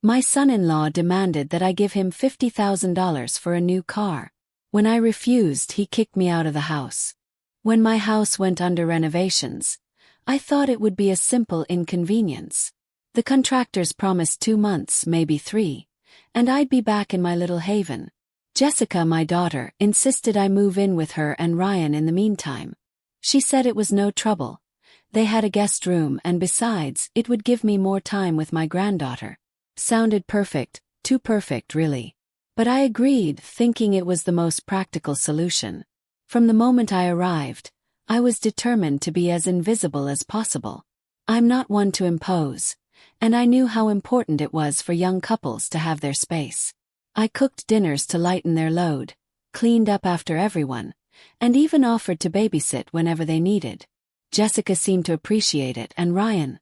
My son-in-law demanded that I give him $50,000 for a new car. When I refused, he kicked me out of the house. When my house went under renovations, I thought it would be a simple inconvenience. The contractors promised 2 months, maybe 3, and I'd be back in my little haven. Jessica, my daughter, insisted I move in with her and Ryan in the meantime. She said it was no trouble. They had a guest room, and besides, it would give me more time with my granddaughter. Sounded perfect, too perfect really. But I agreed, thinking it was the most practical solution. From the moment I arrived, I was determined to be as invisible as possible. I'm not one to impose, and I knew how important it was for young couples to have their space. I cooked dinners to lighten their load, cleaned up after everyone, and even offered to babysit whenever they needed. Jessica seemed to appreciate it, and Ryan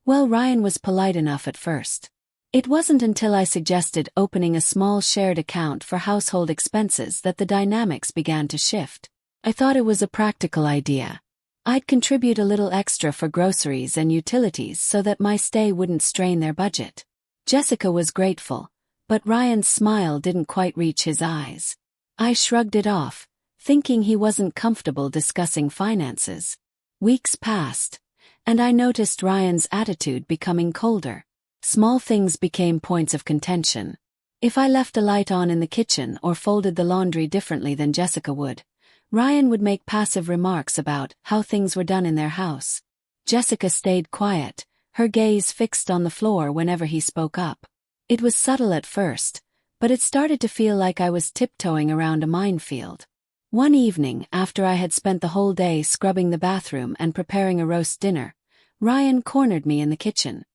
was polite enough at first. It wasn't until I suggested opening a small shared account for household expenses that the dynamics began to shift. I thought it was a practical idea. I'd contribute a little extra for groceries and utilities so that my stay wouldn't strain their budget. Jessica was grateful, but Ryan's smile didn't quite reach his eyes. I shrugged it off, thinking he wasn't comfortable discussing finances. Weeks passed, and I noticed Ryan's attitude becoming colder. Small things became points of contention. If I left a light on in the kitchen or folded the laundry differently than Jessica would, Ryan would make passive remarks about how things were done in their house. Jessica stayed quiet, her gaze fixed on the floor whenever he spoke up. It was subtle at first, but it started to feel like I was tiptoeing around a minefield. One evening, after I had spent the whole day scrubbing the bathroom and preparing a roast dinner, Ryan cornered me in the kitchen.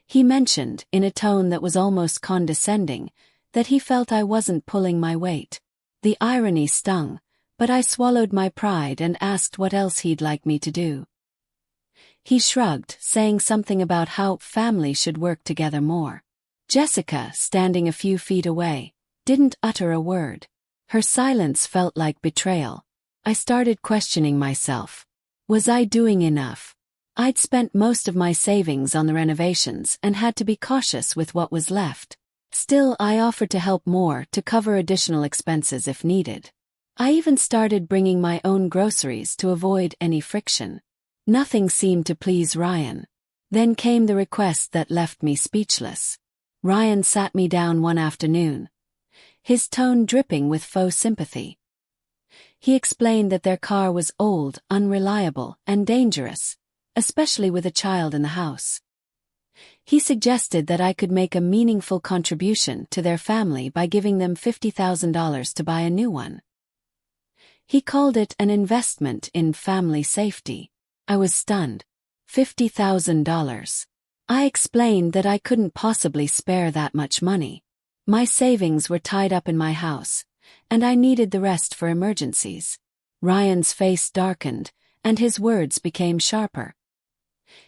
He mentioned, in a tone that was almost condescending, that he felt I wasn't pulling my weight. The irony stung, but I swallowed my pride and asked what else he'd like me to do. He shrugged, saying something about how family should work together more. Jessica, standing a few feet away, didn't utter a word. Her silence felt like betrayal. I started questioning myself. Was I doing enough? I'd spent most of my savings on the renovations and had to be cautious with what was left. Still, I offered to help more to cover additional expenses if needed. I even started bringing my own groceries to avoid any friction. Nothing seemed to please Ryan. Then came the request that left me speechless. Ryan sat me down one afternoon, his tone dripping with faux sympathy. He explained that their car was old, unreliable, and dangerous, especially with a child in the house. He suggested that I could make a meaningful contribution to their family by giving them $50,000 to buy a new one. He called it an investment in family safety. I was stunned. $50,000. I explained that I couldn't possibly spare that much money. My savings were tied up in my house, and I needed the rest for emergencies. Ryan's face darkened, and his words became sharper.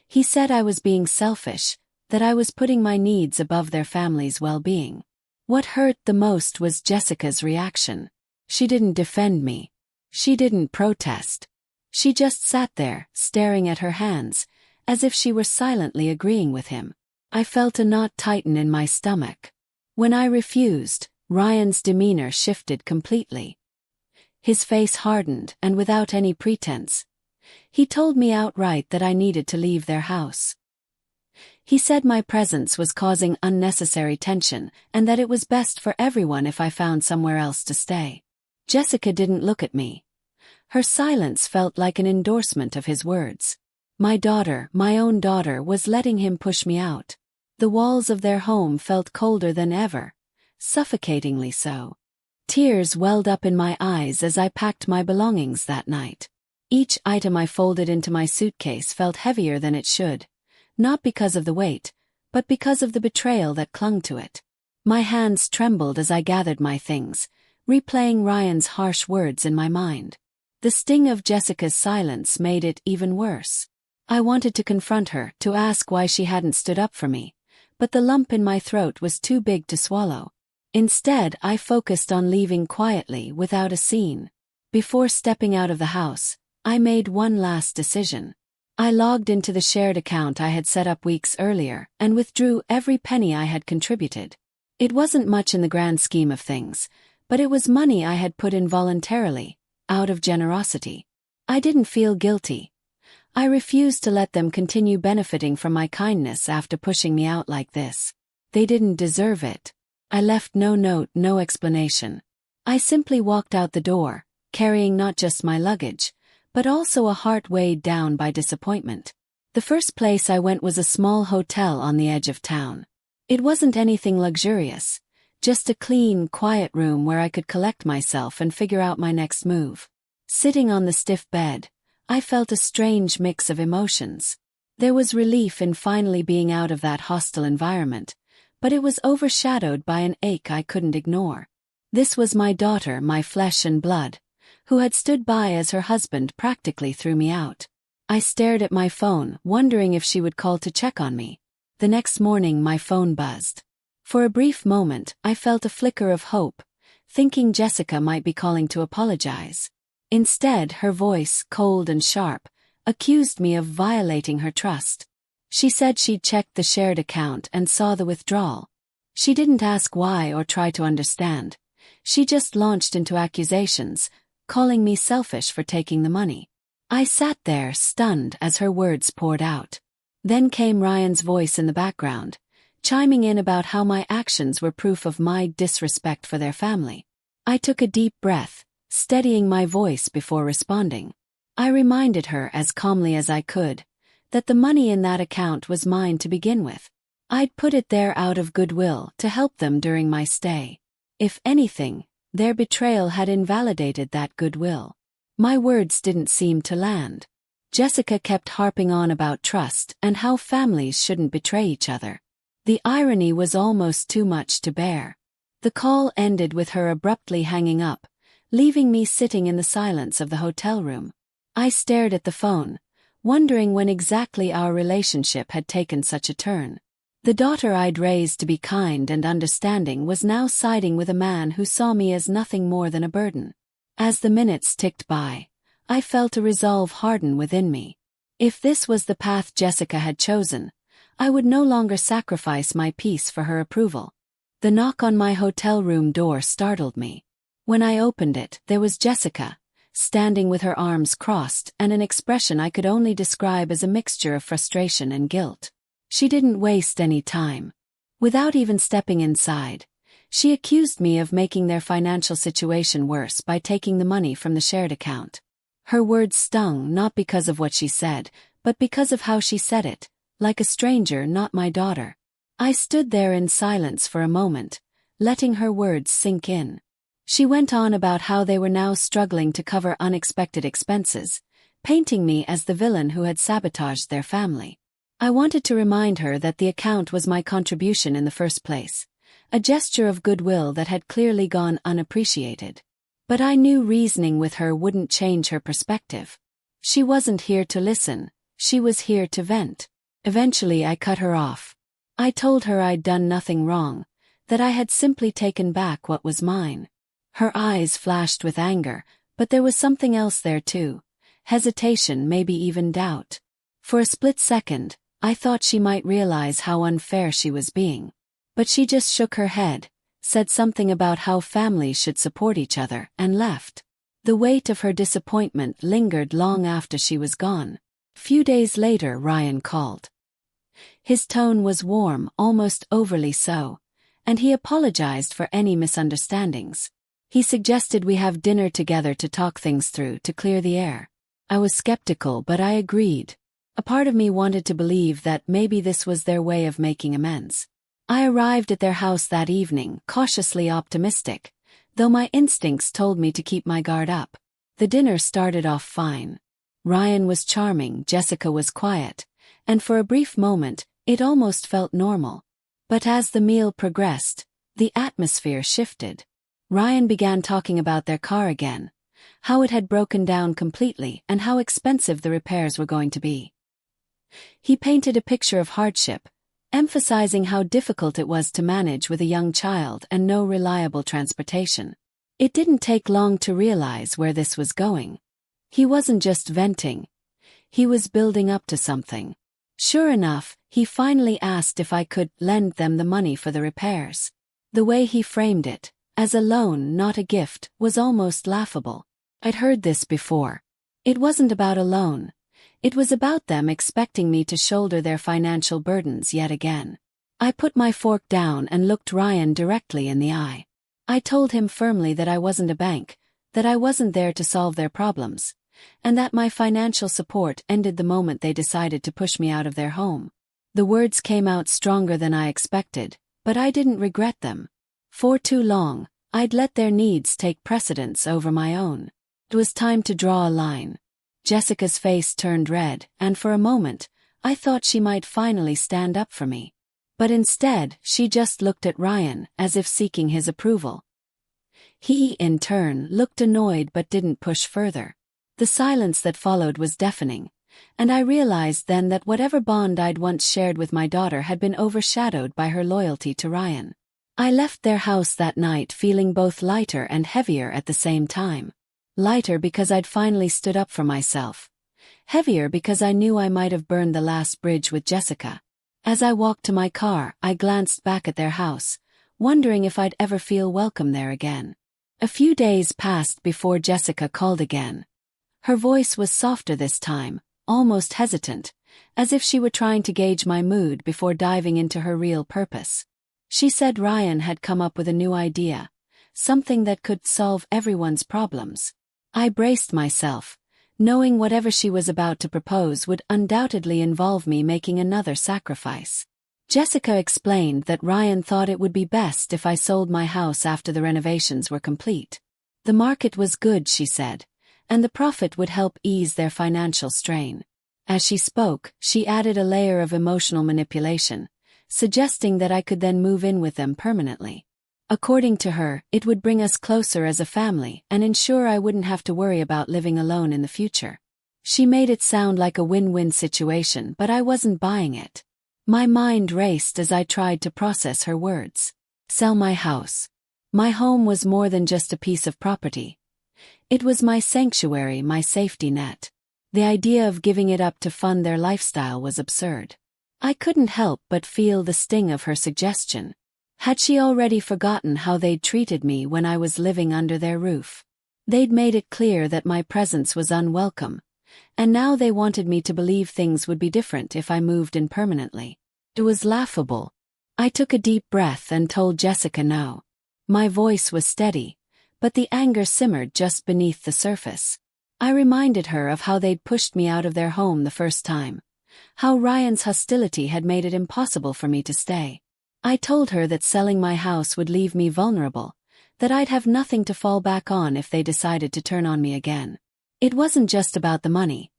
He said I was being selfish, that I was putting my needs above their family's well-being. What hurt the most was Jessica's reaction. She didn't defend me. She didn't protest. She just sat there, staring at her hands, as if she were silently agreeing with him. I felt a knot tighten in my stomach. When I refused, Ryan's demeanor shifted completely. His face hardened, and without any pretense, he told me outright that I needed to leave their house. He said my presence was causing unnecessary tension and that it was best for everyone if I found somewhere else to stay. Jessica didn't look at me. Her silence felt like an endorsement of his words. My daughter, my own daughter, was letting him push me out. The walls of their home felt colder than ever, suffocatingly so. Tears welled up in my eyes as I packed my belongings that night. Each item I folded into my suitcase felt heavier than it should, not because of the weight, but because of the betrayal that clung to it. My hands trembled as I gathered my things, replaying Ryan's harsh words in my mind. The sting of Jessica's silence made it even worse. I wanted to confront her, to ask why she hadn't stood up for me, but the lump in my throat was too big to swallow. Instead, I focused on leaving quietly without a scene. Before stepping out of the house, I made one last decision. I logged into the shared account I had set up weeks earlier and withdrew every penny I had contributed. It wasn't much in the grand scheme of things, but it was money I had put in voluntarily, out of generosity. I didn't feel guilty. I refused to let them continue benefiting from my kindness after pushing me out like this. They didn't deserve it. I left no note, no explanation. I simply walked out the door, carrying not just my luggage, but also a heart weighed down by disappointment. The first place I went was a small hotel on the edge of town. It wasn't anything luxurious, just a clean, quiet room where I could collect myself and figure out my next move. Sitting on the stiff bed, I felt a strange mix of emotions. There was relief in finally being out of that hostile environment, but it was overshadowed by an ache I couldn't ignore. This was my daughter, my flesh and blood, who had stood by as her husband practically threw me out. I stared at my phone, wondering if she would call to check on me. The next morning my phone buzzed. For a brief moment, I felt a flicker of hope, thinking Jessica might be calling to apologize. Instead, her voice, cold and sharp, accused me of violating her trust. She said she'd checked the shared account and saw the withdrawal. She didn't ask why or try to understand. She just launched into accusations, calling me selfish for taking the money. I sat there, stunned, as her words poured out. Then came Ryan's voice in the background, chiming in about how my actions were proof of my disrespect for their family. I took a deep breath, steadying my voice before responding. I reminded her as calmly as I could that the money in that account was mine to begin with. I'd put it there out of goodwill to help them during my stay. If anything, their betrayal had invalidated that goodwill. My words didn't seem to land. Jessica kept harping on about trust and how families shouldn't betray each other. The irony was almost too much to bear. The call ended with her abruptly hanging up, leaving me sitting in the silence of the hotel room. I stared at the phone, wondering when exactly our relationship had taken such a turn. The daughter I'd raised to be kind and understanding was now siding with a man who saw me as nothing more than a burden. As the minutes ticked by, I felt a resolve harden within me. If this was the path Jessica had chosen, I would no longer sacrifice my peace for her approval. The knock on my hotel room door startled me. When I opened it, there was Jessica, standing with her arms crossed and an expression I could only describe as a mixture of frustration and guilt. She didn't waste any time. Without even stepping inside, she accused me of making their financial situation worse by taking the money from the shared account. Her words stung not because of what she said, but because of how she said it, like a stranger, not my daughter. I stood there in silence for a moment, letting her words sink in. She went on about how they were now struggling to cover unexpected expenses, painting me as the villain who had sabotaged their family. I wanted to remind her that the account was my contribution in the first place, a gesture of goodwill that had clearly gone unappreciated. But I knew reasoning with her wouldn't change her perspective. She wasn't here to listen, she was here to vent. Eventually I cut her off. I told her I'd done nothing wrong, that I had simply taken back what was mine. Her eyes flashed with anger, but there was something else there too. Hesitation, maybe even doubt. For a split second, I thought she might realize how unfair she was being. But she just shook her head, said something about how families should support each other, and left. The weight of her disappointment lingered long after she was gone. Few days later Ryan called. His tone was warm, almost overly so, and he apologized for any misunderstandings. He suggested we have dinner together to talk things through, to clear the air. I was skeptical, but I agreed. A part of me wanted to believe that maybe this was their way of making amends. I arrived at their house that evening, cautiously optimistic, though my instincts told me to keep my guard up. The dinner started off fine. Ryan was charming, Jessica was quiet, and for a brief moment, it almost felt normal. But as the meal progressed, the atmosphere shifted. Ryan began talking about their car again, how it had broken down completely and how expensive the repairs were going to be. He painted a picture of hardship, emphasizing how difficult it was to manage with a young child and no reliable transportation. It didn't take long to realize where this was going. He wasn't just venting. He was building up to something. Sure enough, he finally asked if I could lend them the money for the repairs. The way he framed it, as a loan, not a gift, was almost laughable. I'd heard this before. It wasn't about a loan. It was about them expecting me to shoulder their financial burdens yet again. I put my fork down and looked Ryan directly in the eye. I told him firmly that I wasn't a bank, that I wasn't there to solve their problems, and that my financial support ended the moment they decided to push me out of their home. The words came out stronger than I expected, but I didn't regret them. For too long, I'd let their needs take precedence over my own. It was time to draw a line. Jessica's face turned red, and for a moment, I thought she might finally stand up for me. But instead, she just looked at Ryan, as if seeking his approval. He, in turn, looked annoyed but didn't push further. The silence that followed was deafening, and I realized then that whatever bond I'd once shared with my daughter had been overshadowed by her loyalty to Ryan. I left their house that night feeling both lighter and heavier at the same time. Lighter because I'd finally stood up for myself. Heavier because I knew I might have burned the last bridge with Jessica. As I walked to my car, I glanced back at their house, wondering if I'd ever feel welcome there again. A few days passed before Jessica called again. Her voice was softer this time, almost hesitant, as if she were trying to gauge my mood before diving into her real purpose. She said Ryan had come up with a new idea, something that could solve everyone's problems. I braced myself, knowing whatever she was about to propose would undoubtedly involve me making another sacrifice. Jessica explained that Ryan thought it would be best if I sold my house after the renovations were complete. The market was good, she said, and the profit would help ease their financial strain. As she spoke, she added a layer of emotional manipulation, suggesting that I could then move in with them permanently. According to her, it would bring us closer as a family and ensure I wouldn't have to worry about living alone in the future. She made it sound like a win-win situation, but I wasn't buying it. My mind raced as I tried to process her words. Sell my house. My home was more than just a piece of property. It was my sanctuary, my safety net. The idea of giving it up to fund their lifestyle was absurd. I couldn't help but feel the sting of her suggestion. Had she already forgotten how they'd treated me when I was living under their roof? They'd made it clear that my presence was unwelcome, and now they wanted me to believe things would be different if I moved in permanently. It was laughable. I took a deep breath and told Jessica no. My voice was steady, but the anger simmered just beneath the surface. I reminded her of how they'd pushed me out of their home the first time, how Ryan's hostility had made it impossible for me to stay. I told her that selling my house would leave me vulnerable, that I'd have nothing to fall back on if they decided to turn on me again. It wasn't just about the money.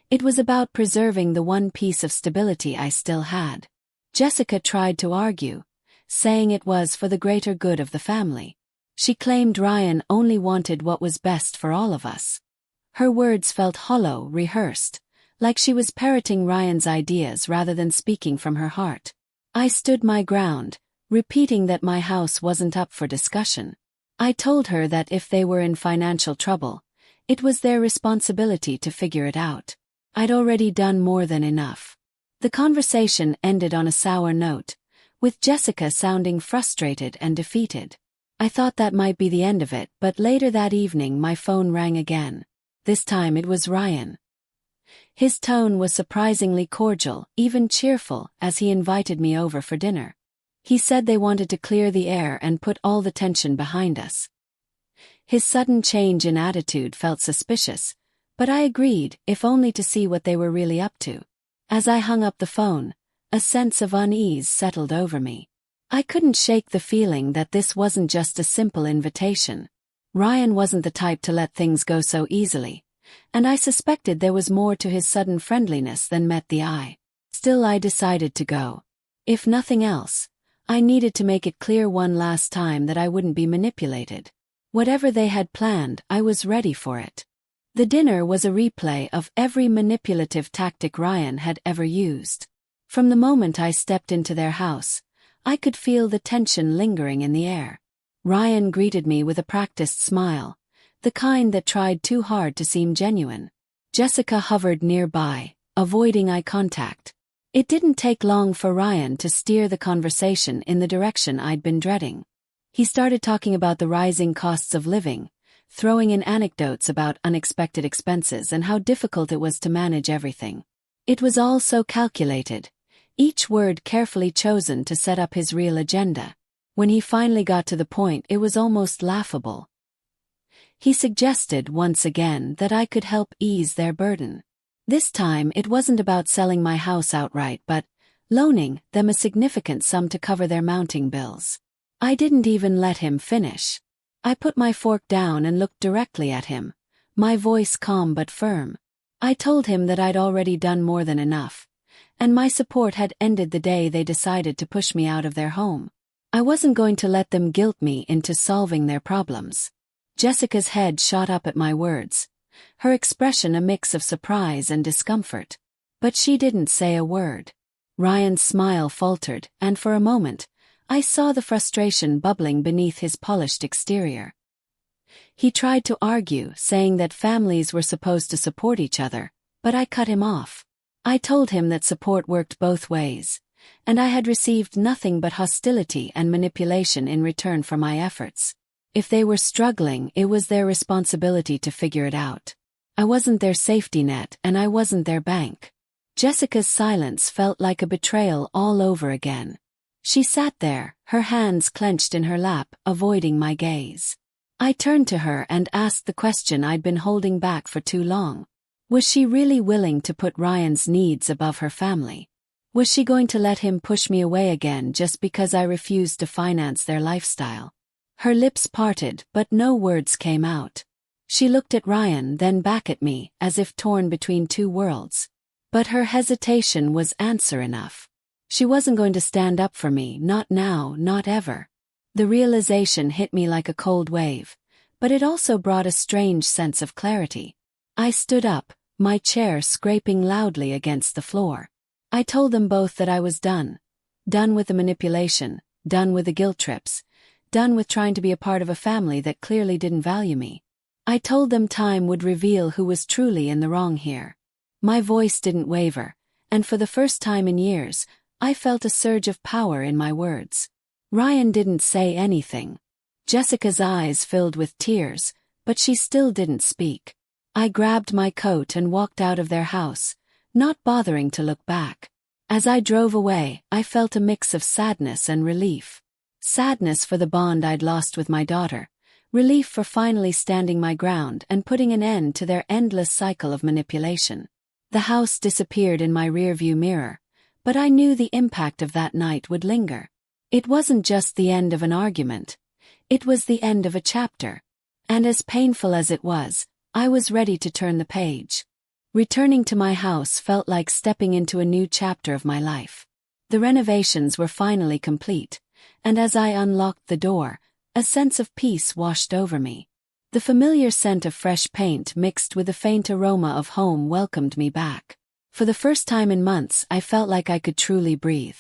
It was about preserving the one piece of stability I still had. Jessica tried to argue, saying it was for the greater good of the family. She claimed Ryan only wanted what was best for all of us. Her words felt hollow, rehearsed, like she was parroting Ryan's ideas rather than speaking from her heart. I stood my ground, repeating that my house wasn't up for discussion. I told her that if they were in financial trouble, it was their responsibility to figure it out. I'd already done more than enough. The conversation ended on a sour note, with Jessica sounding frustrated and defeated. I thought that might be the end of it, but later that evening my phone rang again. This time it was Ryan. His tone was surprisingly cordial, even cheerful, as he invited me over for dinner. He said they wanted to clear the air and put all the tension behind us. His sudden change in attitude felt suspicious, but I agreed, if only to see what they were really up to. As I hung up the phone, a sense of unease settled over me. I couldn't shake the feeling that this wasn't just a simple invitation. Ryan wasn't the type to let things go so easily, and I suspected there was more to his sudden friendliness than met the eye. Still, I decided to go. If nothing else, I needed to make it clear one last time that I wouldn't be manipulated. Whatever they had planned, I was ready for it. The dinner was a replay of every manipulative tactic Ryan had ever used. From the moment I stepped into their house, I could feel the tension lingering in the air. Ryan greeted me with a practiced smile, the kind that tried too hard to seem genuine. Jessica hovered nearby, avoiding eye contact. It didn't take long for Ryan to steer the conversation in the direction I'd been dreading. He started talking about the rising costs of living, throwing in anecdotes about unexpected expenses and how difficult it was to manage everything. It was all so calculated, each word carefully chosen to set up his real agenda. When he finally got to the point, it was almost laughable. He suggested once again that I could help ease their burden. This time it wasn't about selling my house outright but loaning them a significant sum to cover their mounting bills. I didn't even let him finish. I put my fork down and looked directly at him, my voice calm but firm. I told him that I'd already done more than enough, and my support had ended the day they decided to push me out of their home. I wasn't going to let them guilt me into solving their problems. Jessica's head shot up at my words, her expression a mix of surprise and discomfort. But she didn't say a word. Ryan's smile faltered, and for a moment, I saw the frustration bubbling beneath his polished exterior. He tried to argue, saying that families were supposed to support each other, but I cut him off. I told him that support worked both ways, and I had received nothing but hostility and manipulation in return for my efforts. If they were struggling, it was their responsibility to figure it out. I wasn't their safety net, and I wasn't their bank. Jessica's silence felt like a betrayal all over again. She sat there, her hands clenched in her lap, avoiding my gaze. I turned to her and asked the question I'd been holding back for too long. Was she really willing to put Ryan's needs above her family? Was she going to let him push me away again just because I refused to finance their lifestyle? Her lips parted, but no words came out. She looked at Ryan, then back at me, as if torn between two worlds. But her hesitation was answer enough. She wasn't going to stand up for me, not now, not ever. The realization hit me like a cold wave, but it also brought a strange sense of clarity. I stood up, my chair scraping loudly against the floor. I told them both that I was done. Done with the manipulation, done with the guilt trips, done with trying to be a part of a family that clearly didn't value me. I told them time would reveal who was truly in the wrong here. My voice didn't waver, and for the first time in years, I felt a surge of power in my words. Ryan didn't say anything. Jessica's eyes filled with tears, but she still didn't speak. I grabbed my coat and walked out of their house, not bothering to look back. As I drove away, I felt a mix of sadness and relief. Sadness for the bond I'd lost with my daughter, relief for finally standing my ground and putting an end to their endless cycle of manipulation. The house disappeared in my rearview mirror, but I knew the impact of that night would linger. It wasn't just the end of an argument. It was the end of a chapter. And as painful as it was, I was ready to turn the page. Returning to my house felt like stepping into a new chapter of my life. The renovations were finally complete, and as I unlocked the door, a sense of peace washed over me. The familiar scent of fresh paint mixed with the faint aroma of home welcomed me back. For the first time in months, I felt like I could truly breathe.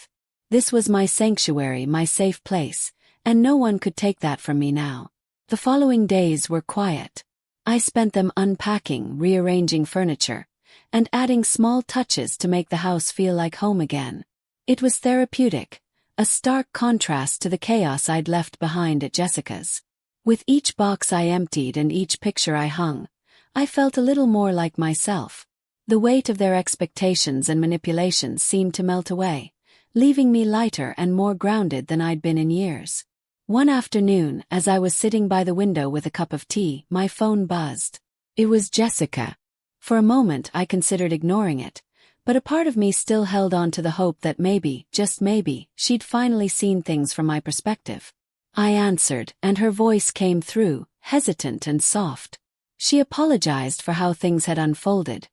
This was my sanctuary, my safe place, and no one could take that from me now. The following days were quiet. I spent them unpacking, rearranging furniture, and adding small touches to make the house feel like home again. It was therapeutic, a stark contrast to the chaos I'd left behind at Jessica's. With each box I emptied and each picture I hung, I felt a little more like myself. The weight of their expectations and manipulations seemed to melt away, leaving me lighter and more grounded than I'd been in years. One afternoon, as I was sitting by the window with a cup of tea, my phone buzzed. It was Jessica. For a moment I considered ignoring it, but a part of me still held on to the hope that maybe, just maybe, she'd finally seen things from my perspective. I answered, and her voice came through, hesitant and soft. She apologized for how things had unfolded,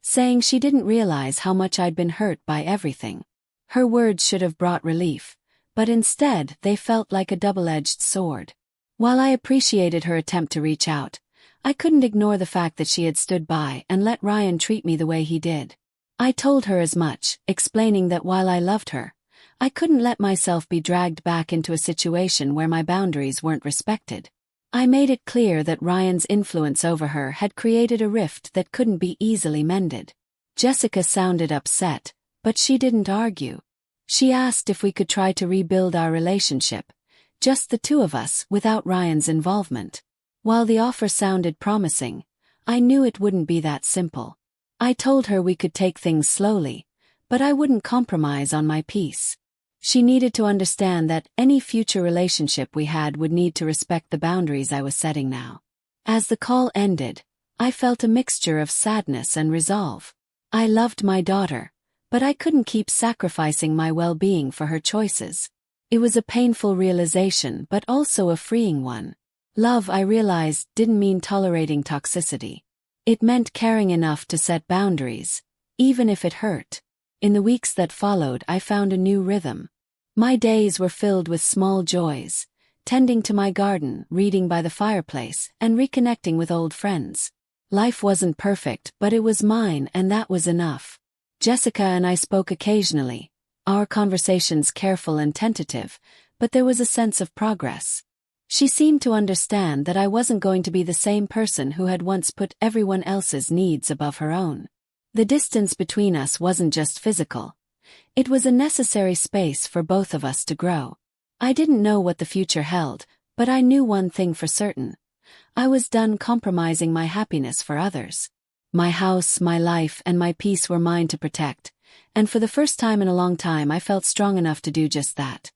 saying she didn't realize how much I'd been hurt by everything. Her words should have brought relief, but instead they felt like a double-edged sword. While I appreciated her attempt to reach out, I couldn't ignore the fact that she had stood by and let Ryan treat me the way he did. I told her as much, explaining that while I loved her, I couldn't let myself be dragged back into a situation where my boundaries weren't respected. I made it clear that Ryan's influence over her had created a rift that couldn't be easily mended. Jessica sounded upset, but she didn't argue. She asked if we could try to rebuild our relationship, just the two of us without Ryan's involvement. While the offer sounded promising, I knew it wouldn't be that simple. I told her we could take things slowly, but I wouldn't compromise on my peace. She needed to understand that any future relationship we had would need to respect the boundaries I was setting now. As the call ended, I felt a mixture of sadness and resolve. I loved my daughter, but I couldn't keep sacrificing my well-being for her choices. It was a painful realization but also a freeing one. Love, I realized, didn't mean tolerating toxicity. It meant caring enough to set boundaries, even if it hurt. In the weeks that followed, I found a new rhythm. My days were filled with small joys, tending to my garden, reading by the fireplace, and reconnecting with old friends. Life wasn't perfect, but it was mine, and that was enough. Jessica and I spoke occasionally, our conversations careful and tentative, but there was a sense of progress. She seemed to understand that I wasn't going to be the same person who had once put everyone else's needs above her own. The distance between us wasn't just physical. It was a necessary space for both of us to grow. I didn't know what the future held, but I knew one thing for certain. I was done compromising my happiness for others. My house, my life, and my peace were mine to protect, and for the first time in a long time I felt strong enough to do just that.